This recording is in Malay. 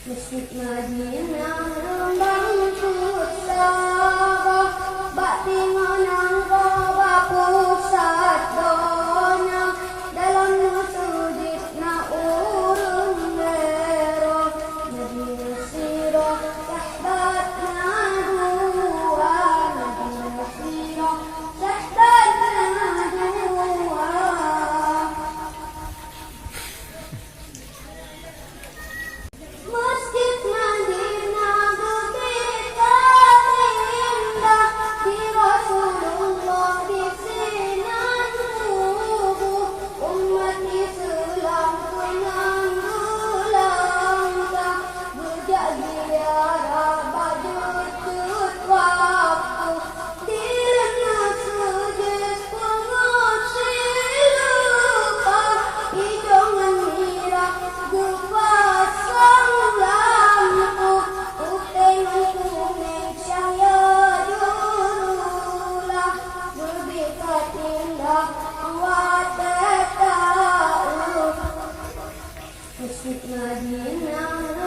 Masjid Madinah rembang pusaka, bak tingonang koba pusat donya, dalam sujud na urung lero, Madinah siro sahbat na dua, Madinah siro sahbat na dua. Masjid Madinah begitu indah, di Rasulullah di sinan tubuh, umat Islam menanggulang berjaya bajut waktu di masjid pengusir lupa, hidungan mirah gupasang lampu, uteng kuning cahaya jurulah, berbikat indah watak tahu. Masjid Madinah